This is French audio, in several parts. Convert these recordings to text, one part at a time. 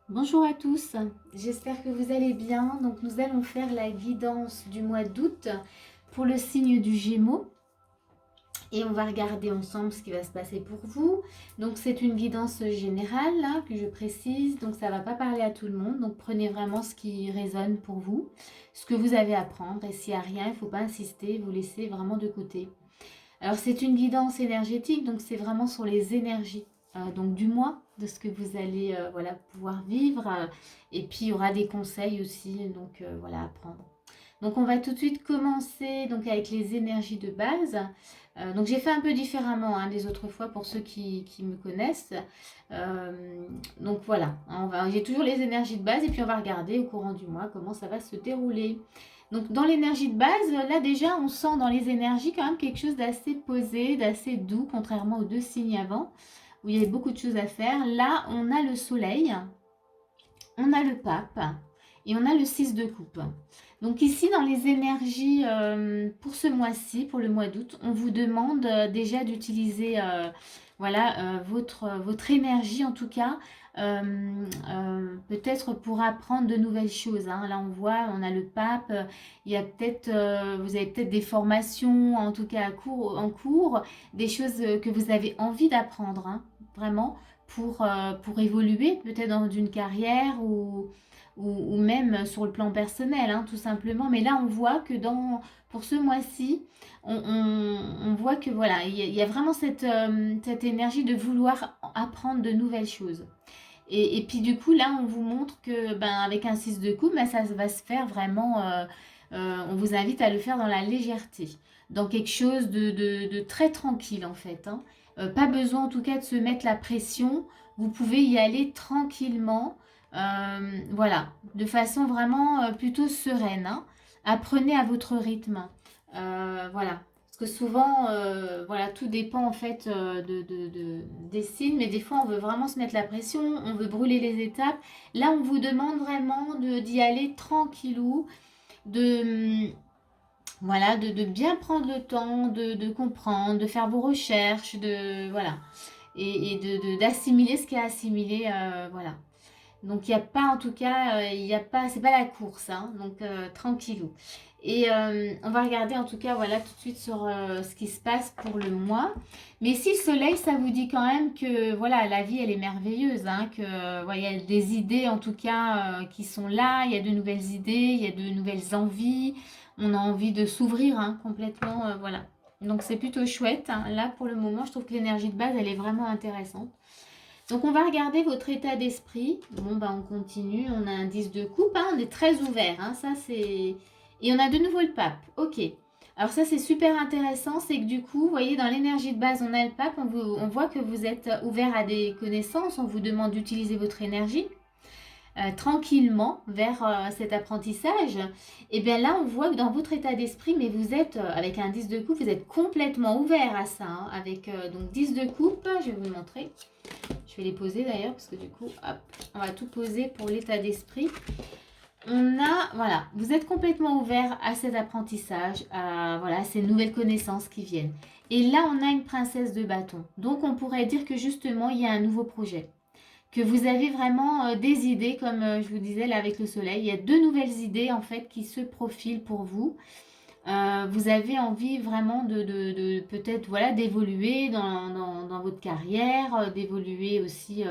Bonjour à tous, j'espère que vous allez bien. Donc nous allons faire la guidance du mois d'août pour le signe du Gémeaux et on va regarder ensemble ce qui va se passer pour vous. Donc c'est une guidance générale là, que je précise, donc ça ne va pas parler à tout le monde. Donc prenez vraiment ce qui résonne pour vous, ce que vous avez à prendre et s'il n'y a rien, il ne faut pas insister, vous laissez vraiment de côté. Alors c'est une guidance énergétique, donc c'est vraiment sur les énergies donc du mois, de ce que vous allez voilà, pouvoir vivre. Et puis il y aura des conseils aussi, donc voilà, à prendre. Donc on va tout de suite commencer donc, avec les énergies de base. Donc j'ai fait un peu différemment des autres fois pour ceux qui me connaissent. Donc voilà, j'ai toujours les énergies de base et puis on va regarder au courant du mois comment ça va se dérouler. Donc dans l'énergie de base, là déjà on sent dans les énergies quand même quelque chose d'assez posé, d'assez doux, contrairement aux deux signes avant, où il y avait beaucoup de choses à faire. Là on a le soleil, on a le pape et on a le 6 de coupe. Donc ici dans les énergies pour ce mois-ci, pour le mois d'août, on vous demande déjà d'utiliser votre énergie en tout cas, peut-être pour apprendre de nouvelles choses. Là on voit, on a le pape, il y a peut-être, vous avez peut-être des formations en tout cas en cours, des choses que vous avez envie d'apprendre, vraiment pour évoluer peut-être dans une carrière ou même sur le plan personnel, tout simplement. Mais là, on voit que pour ce mois-ci, on voit que voilà, il y a vraiment cette énergie de vouloir apprendre de nouvelles choses. Et puis du coup, là, on vous montre que avec un 6 de coupe, ça va se faire vraiment, on vous invite à le faire dans la légèreté, dans quelque chose de très tranquille en fait. Pas besoin en tout cas de se mettre la pression, vous pouvez y aller tranquillement, voilà, de façon vraiment plutôt sereine. Apprenez à votre rythme. Voilà. Parce que souvent, voilà, tout dépend en fait des signes, mais des fois on veut vraiment se mettre la pression, on veut brûler les étapes. Là, on vous demande vraiment d'y aller tranquillou, de, voilà, de bien prendre le temps, de comprendre, de faire vos recherches, voilà, et d'assimiler ce qui est assimilé, voilà. Donc il n'y a pas en tout cas, il y a pas, c'est pas la course, donc tranquillou. Et on va regarder en tout cas voilà tout de suite sur ce qui se passe pour le mois. Mais si le soleil, ça vous dit quand même que voilà la vie elle est merveilleuse, que voilà, il y a des idées en tout cas qui sont là, il y a de nouvelles idées, il y a de nouvelles envies, on a envie de s'ouvrir complètement, voilà. Donc c'est plutôt chouette. Là pour le moment, je trouve que l'énergie de base elle est vraiment intéressante. Donc on va regarder votre état d'esprit. Bon on continue, on a un 10 de coupe, on est très ouvert, ça c'est... Et on a de nouveau le pape, ok. Alors ça c'est super intéressant, c'est que du coup, vous voyez dans l'énergie de base on a le pape, on voit que vous êtes ouvert à des connaissances, on vous demande d'utiliser votre énergie tranquillement vers cet apprentissage. Et bien là on voit que dans votre état d'esprit, mais vous êtes avec un 10 de coupe, vous êtes complètement ouvert à ça, avec donc 10 de coupe, je vais vous montrer. Je vais les poser d'ailleurs parce que du coup, hop, on va tout poser pour l'état d'esprit. On a, voilà, vous êtes complètement ouvert à cet apprentissage, à voilà, ces nouvelles connaissances qui viennent. Et là, on a une princesse de bâton. Donc, on pourrait dire que justement, il y a un nouveau projet. Que vous avez vraiment des idées, comme je vous disais là avec le soleil. Il y a deux nouvelles idées en fait qui se profilent pour vous. Vous avez envie vraiment de peut-être voilà, d'évoluer dans votre carrière, d'évoluer aussi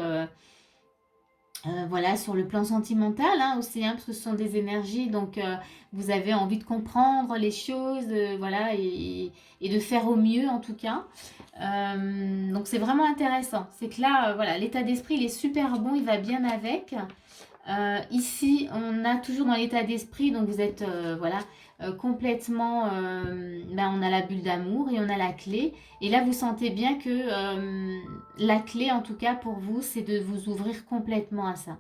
voilà, sur le plan sentimental aussi, parce que ce sont des énergies, donc vous avez envie de comprendre les choses, voilà, et de faire au mieux en tout cas. Donc c'est vraiment intéressant. C'est que là, voilà, l'état d'esprit, il est super bon, il va bien avec. Ici, on a toujours dans l'état d'esprit, donc vous êtes voilà, complètement, on a la bulle d'amour et on a la clé. Et là, vous sentez bien que la clé, en tout cas pour vous, c'est de vous ouvrir complètement à ça.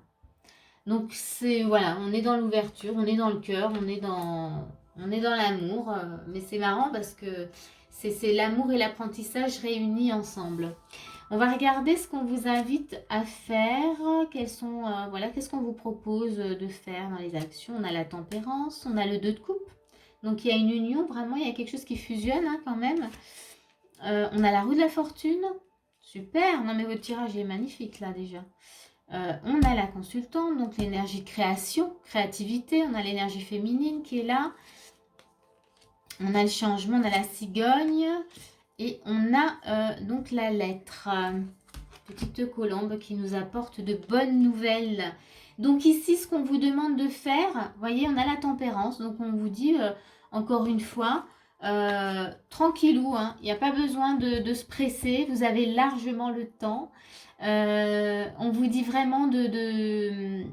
Donc c'est voilà, on est dans l'ouverture, on est dans le cœur, on est dans l'amour. Mais c'est marrant parce que c'est l'amour et l'apprentissage réunis ensemble. On va regarder ce qu'on vous invite à faire. Quels sont, voilà, qu'est-ce qu'on vous propose de faire dans les actions. On a la tempérance, on a le 2 de coupe. Donc il y a une union, vraiment, il y a quelque chose qui fusionne quand même. On a la roue de la fortune. Super, non mais votre tirage est magnifique là déjà. On a la consultante, donc l'énergie création, créativité. On a l'énergie féminine qui est là. On a le changement, on a la cigogne. Et on a donc la lettre. Petite colombe qui nous apporte de bonnes nouvelles. Donc ici, ce qu'on vous demande de faire, vous voyez, on a la tempérance. Donc on vous dit, encore une fois, tranquillou, hein, il n'y a pas besoin de se presser. Vous avez largement le temps. On vous dit vraiment de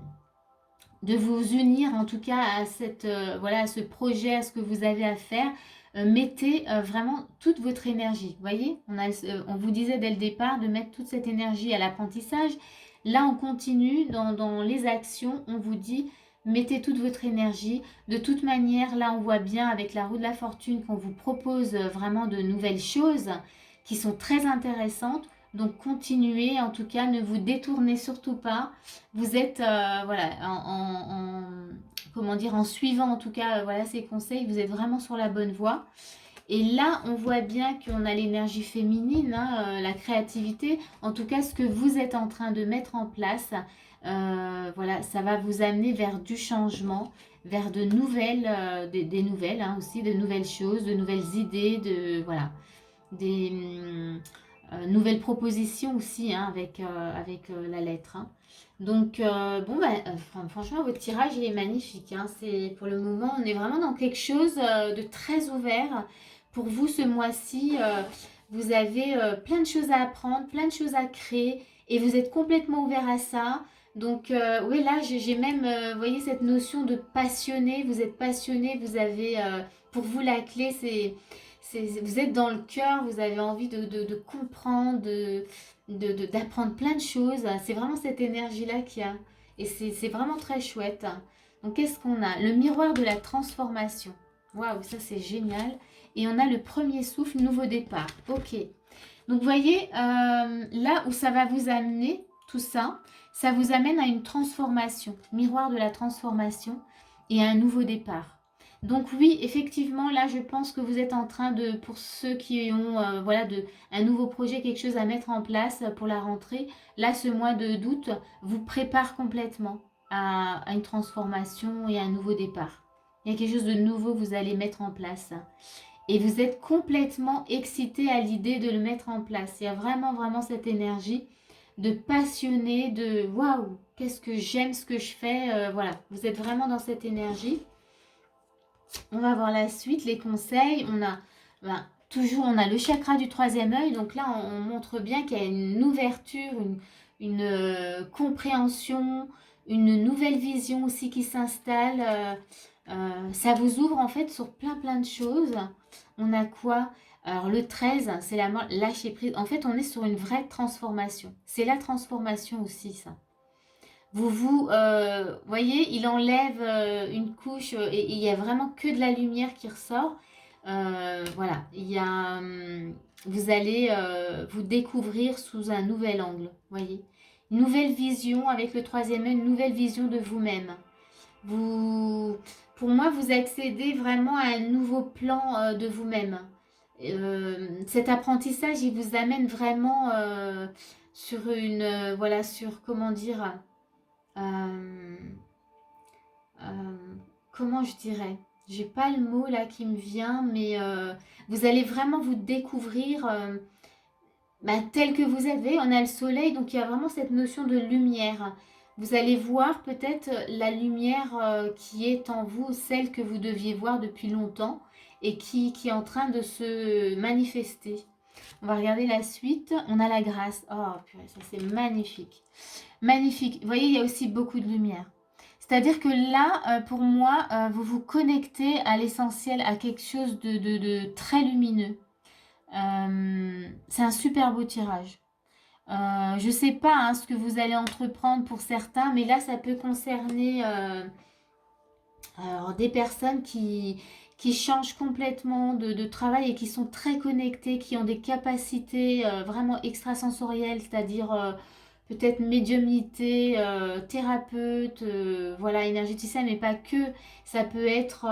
vous unir en tout cas à cette voilà, à ce projet, à ce que vous avez à faire. Mettez vraiment toute votre énergie. Vous voyez, on vous disait dès le départ de mettre toute cette énergie à l'apprentissage. Là, on continue dans les actions. On vous dit mettez toute votre énergie. De toute manière, là, on voit bien avec la roue de la fortune qu'on vous propose vraiment de nouvelles choses qui sont très intéressantes. Donc continuez, en tout cas, ne vous détournez surtout pas. Vous êtes voilà, comment dire, en suivant en tout cas voilà, ces conseils, vous êtes vraiment sur la bonne voie. Et là, on voit bien qu'on a l'énergie féminine, hein, la créativité. En tout cas, ce que vous êtes en train de mettre en place, voilà, ça va vous amener vers du changement, vers de nouvelles, des nouvelles hein, aussi, de nouvelles choses, de nouvelles idées, voilà, des nouvelles propositions aussi hein, avec la lettre. Hein. Donc, bon, franchement, votre tirage, il est magnifique. Hein. Pour le moment, on est vraiment dans quelque chose de très ouvert. Pour vous, ce mois-ci, vous avez plein de choses à apprendre, plein de choses à créer et vous êtes complètement ouvert à ça. Donc, oui, là, j'ai même, vous voyez, cette notion de passionné. Vous êtes passionné, vous avez, pour vous, la clé, vous êtes dans le cœur, vous avez envie de comprendre, d'apprendre plein de choses. C'est vraiment cette énergie-là qu'il y a. Et c'est vraiment très chouette. Donc, qu'est-ce qu'on a? Le miroir de la transformation. Waouh, ça c'est génial. Et on a le premier souffle, nouveau départ. Ok. Donc, vous voyez, là où ça va vous amener, tout ça, ça vous amène à une transformation. Miroir de la transformation et à un nouveau départ. Donc oui, effectivement, là, je pense que vous êtes en train de, pour ceux qui ont voilà, un nouveau projet, quelque chose à mettre en place pour la rentrée, là, ce mois d'août vous prépare complètement à une transformation et à un nouveau départ. Il y a quelque chose de nouveau que vous allez mettre en place. Et vous êtes complètement excité à l'idée de le mettre en place. Il y a vraiment, vraiment cette énergie de passionné, de waouh, qu'est-ce que j'aime ce que je fais. Voilà, vous êtes vraiment dans cette énergie. On va voir la suite, les conseils. On a toujours on a le chakra du troisième œil. Donc là, on montre bien qu'il y a une ouverture, une compréhension, une nouvelle vision aussi qui s'installe. Ça vous ouvre en fait sur plein de choses. On a quoi? Alors le 13, c'est la lâcher prise. En fait, on est sur une vraie transformation. C'est la transformation aussi, ça. Vous voyez, il enlève une couche et il y a vraiment que de la lumière qui ressort. Voilà, vous allez vous découvrir sous un nouvel angle, voyez. Nouvelle vision avec le troisième œil, une nouvelle vision de vous-même. Pour moi, vous accédez vraiment à un nouveau plan de vous-même. Cet apprentissage, il vous amène vraiment sur voilà, sur comment dire, euh, comment je dirais, j'ai pas le mot là qui me vient, mais vous allez vraiment vous découvrir tel que vous avez. On a le soleil, donc il y a vraiment cette notion de lumière. Vous allez voir peut-être la lumière qui est en vous, celle que vous deviez voir depuis longtemps et qui est en train de se manifester. On va regarder la suite. On a la grâce. Oh purée, ça c'est magnifique. Magnifique. Vous voyez, il y a aussi beaucoup de lumière. C'est-à-dire que là, pour moi, vous vous connectez à l'essentiel, à quelque chose de très lumineux. C'est un super beau tirage. Je ne sais pas hein, ce que vous allez entreprendre pour certains, mais là, ça peut concerner des personnes qui changent complètement de travail et qui sont très connectées, qui ont des capacités vraiment extrasensorielles, c'est-à-dire peut-être médiumnité, thérapeute, voilà, énergéticien, mais pas que. Ça peut être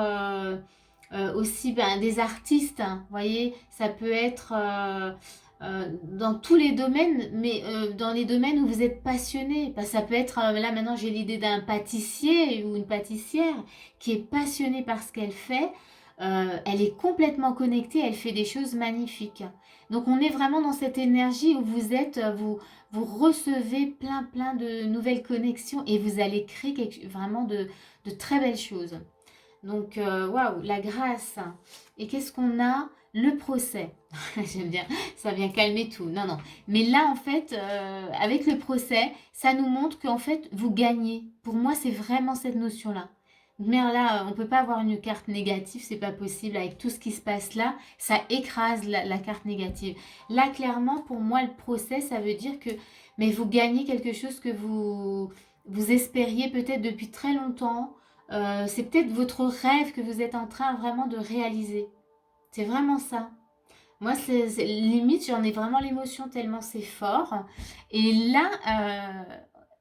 aussi des artistes, hein, vous voyez, ça peut être dans tous les domaines, mais dans les domaines où vous êtes passionné. Bah, ça peut être, là maintenant j'ai l'idée d'un pâtissier ou une pâtissière qui est passionnée par ce qu'elle fait. Elle est complètement connectée, elle fait des choses magnifiques. Donc on est vraiment dans cette énergie où vous êtes, vous recevez plein de nouvelles connexions et vous allez créer vraiment de très belles choses. Donc, waouh, la grâce. Et qu'est-ce qu'on a? Le procès. J'aime bien, ça vient calmer tout. Non, non. Mais là, en fait, avec le procès, ça nous montre qu'en fait, vous gagnez. Pour moi, c'est vraiment cette notion-là. Mais là, on peut pas avoir une carte négative, c'est pas possible. Avec tout ce qui se passe là, ça écrase la carte négative. Là, clairement, pour moi, le procès, ça veut dire que mais vous gagnez quelque chose que vous espériez peut-être depuis très longtemps. C'est peut-être votre rêve que vous êtes en train vraiment de réaliser. C'est vraiment ça. Moi, limite, j'en ai vraiment l'émotion tellement c'est fort. Et là,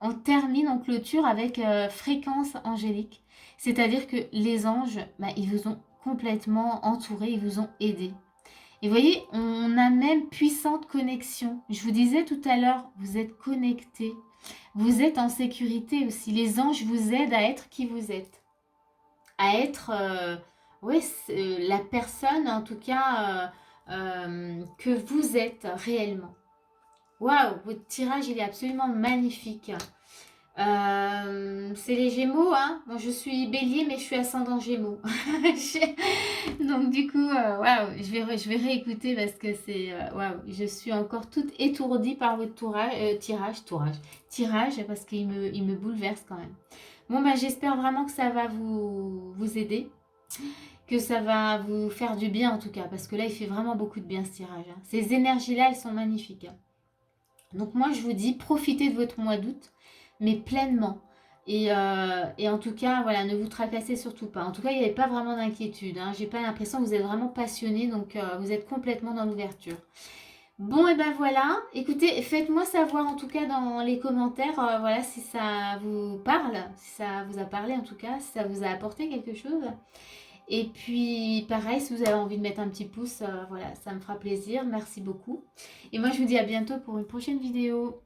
on termine en clôture avec fréquence angélique. C'est-à-dire que les anges, bah, ils vous ont complètement entouré, ils vous ont aidé. Et vous voyez, on a même puissante connexion. Je vous disais tout à l'heure, vous êtes connectés. Vous êtes en sécurité aussi. Les anges vous aident à être qui vous êtes. À être, ouais, la personne, en tout cas, que vous êtes réellement. Waouh, votre tirage, il est absolument magnifique. C'est les Gémeaux, hein. Moi, je suis Bélier, mais je suis ascendant Gémeaux. Donc, du coup, waouh, je vais réécouter parce que c'est, waouh, je suis encore toute étourdie par votre tirage, parce qu'il me bouleverse quand même. Bon, bah, j'espère vraiment que ça va vous aider, que ça va vous faire du bien en tout cas, parce que là, il fait vraiment beaucoup de bien ce tirage, hein. Ces énergies-là, elles sont magnifiques, hein. Donc moi, je vous dis, profitez de votre mois d'août, mais pleinement. Et en tout cas, voilà, ne vous tracassez surtout pas. En tout cas, il n'y avait pas vraiment d'inquiétude, hein. J'ai pas l'impression que vous êtes vraiment passionné, donc vous êtes complètement dans l'ouverture. Bon, et ben voilà. Écoutez, faites-moi savoir en tout cas dans les commentaires, voilà, si ça vous parle, si ça vous a parlé en tout cas, si ça vous a apporté quelque chose. Et puis, pareil, si vous avez envie de mettre un petit pouce, voilà, ça me fera plaisir. Merci beaucoup. Et moi, je vous dis à bientôt pour une prochaine vidéo.